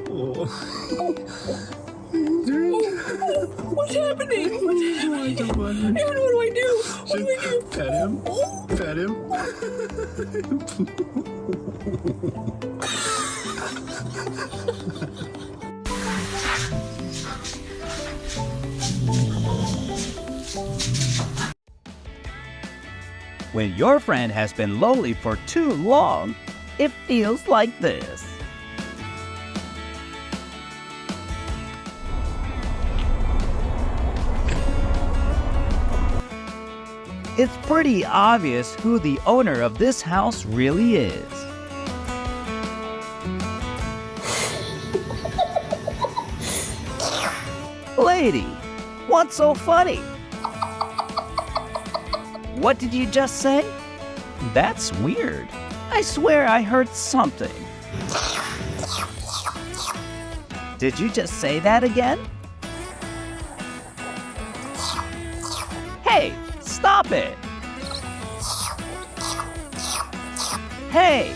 What's happening? What's happening? Aaron, what do I do? What do I do? Pet him. Pet him. When your friend has been lonely for too long, it feels like this. It's pretty obvious who the owner of this house really is. Lady, what's so funny? What did you just say? That's weird. I swear I heard something. Did you just say that again? Hey, stop it! Hey!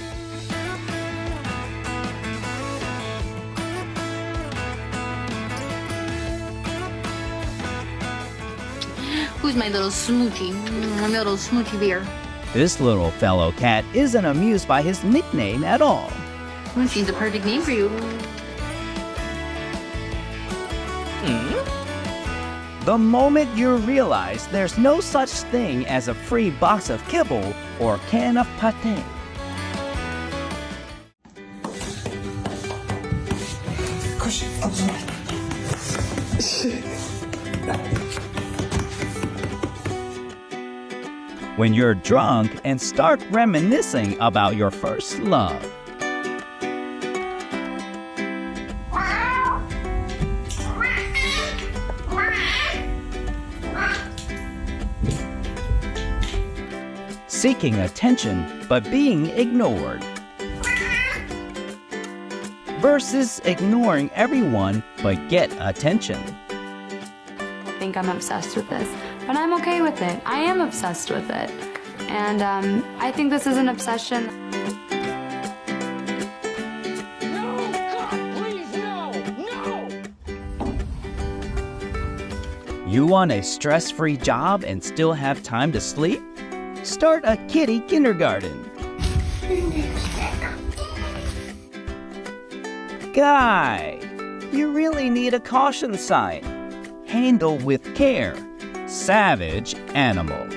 Who's my little smoochie? My little smoochie bear. This little fellow cat isn't amused by his nickname at all. Smoochie's the perfect name for you. The moment you realize there's no such thing as a free box of kibble or can of pate. When you're drunk and start reminiscing about your first love. Seeking attention but being ignored. Versus ignoring everyone but get attention. I think I'm obsessed with this, but I'm okay with it. I am obsessed with it. And I think this is an obsession. No, God, please, no! You want a stress-free job and still have time to sleep? Start a kitty kindergarten. Guy, you really need a caution sign. Handle with care. Savage animal.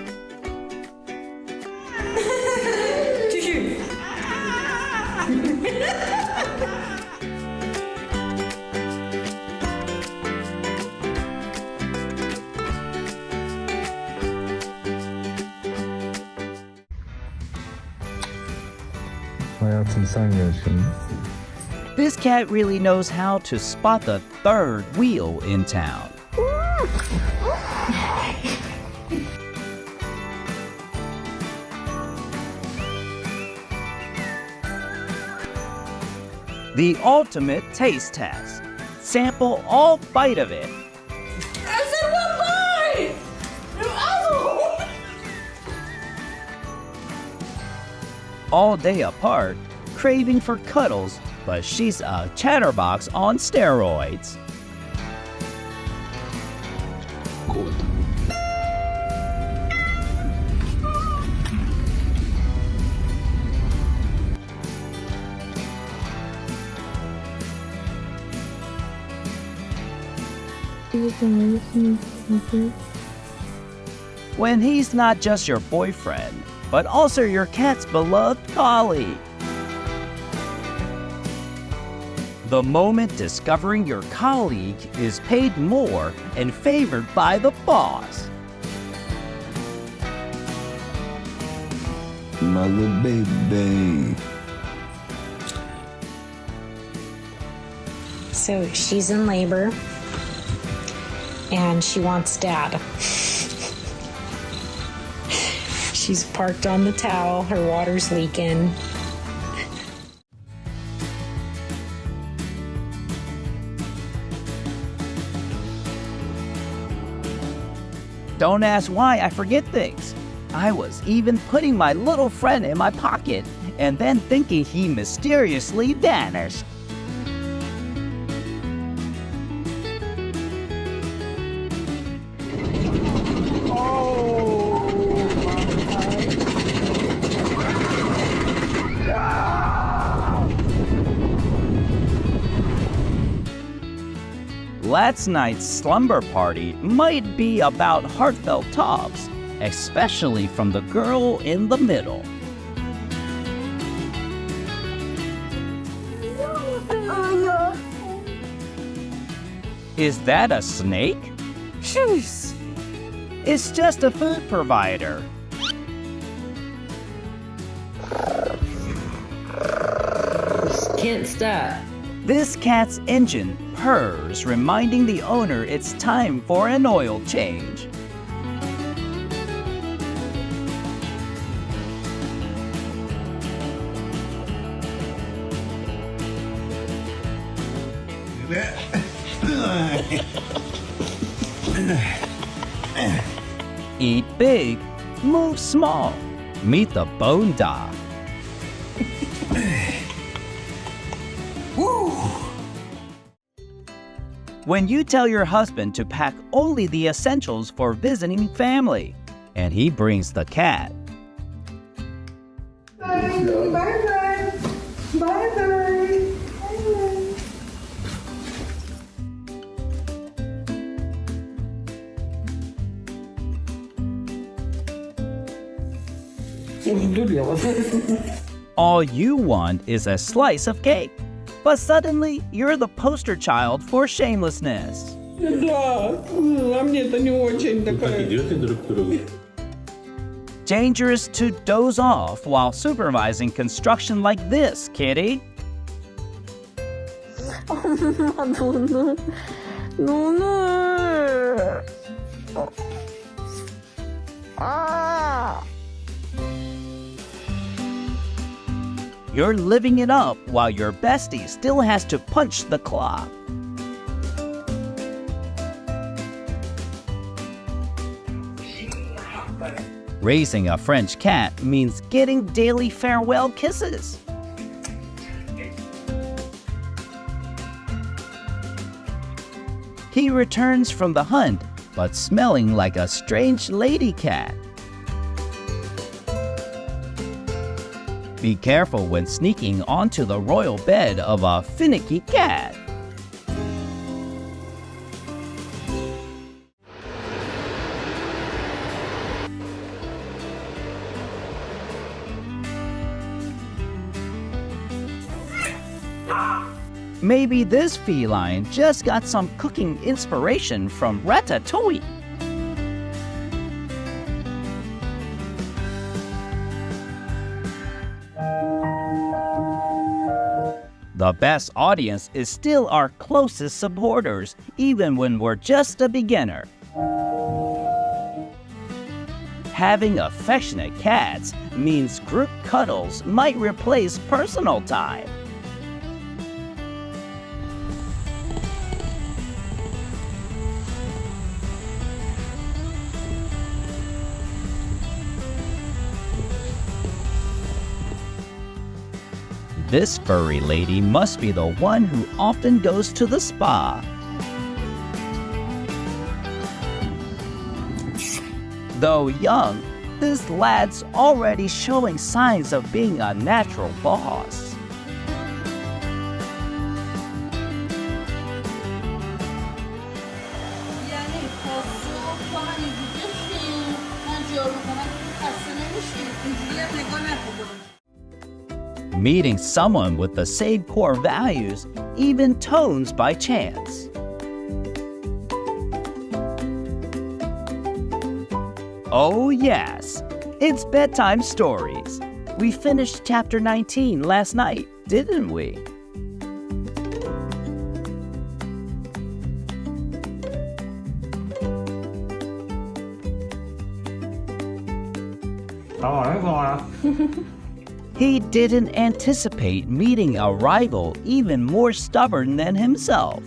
This cat really knows how to spot the third wheel in town. The ultimate taste test. Sample all bite of it. I said one bite! You asshole! All day apart, craving for cuddles, but she's a chatterbox on steroids. Good. When he's not just your boyfriend, but also your cat's beloved colleague. The moment discovering your colleague is paid more and favored by the boss. My little baby. So she's in labor and she wants dad. She's parked on the towel, her water's leaking. Don't ask why I forget things. I was even putting my little friend in my pocket and then thinking he mysteriously vanished. last night's slumber party might be about heartfelt talks, especially from the girl in the middle. Is that a snake? Jeez. It's just a food provider. Can't stop. This cat's engine purrs, reminding the owner it's time for an oil change. Eat big, move small. Meet the bone dog. When you tell your husband to pack only the essentials for visiting family, and he brings the cat. Bye-bye. Bye-bye. Bye-bye. All you want is a slice of cake, but suddenly you're the poster child for shamelessness. Да, а мне-то не очень такая. Dangerous to doze off while supervising construction like this, kitty. You're living it up while your bestie still has to punch the clock. Raising a French cat means getting daily farewell kisses. He returns from the hunt, but smelling like a strange lady cat. Be careful when sneaking onto the royal bed of a finicky cat. Maybe this feline just got some cooking inspiration from Ratatouille. The best audience is still our closest supporters, even when we're just a beginner. Having affectionate cats means group cuddles might replace personal time. This furry lady must be the one who often goes to the spa. Though young, this lad's already showing signs of being a natural boss. Meeting someone with the same core values even tones by chance. Oh yes, it's bedtime stories. We finished chapter 19 last night, didn't we? He didn't anticipate meeting a rival even more stubborn than himself.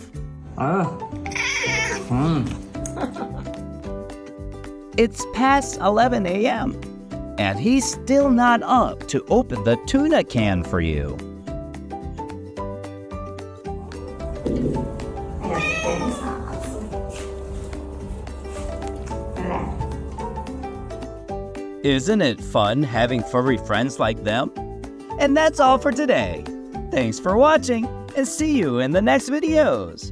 It's past 11 a.m. and he's still not up to open the tuna can for you. Isn't it fun having furry friends like them? And that's all for today. Thanks for watching, and see you in the next videos.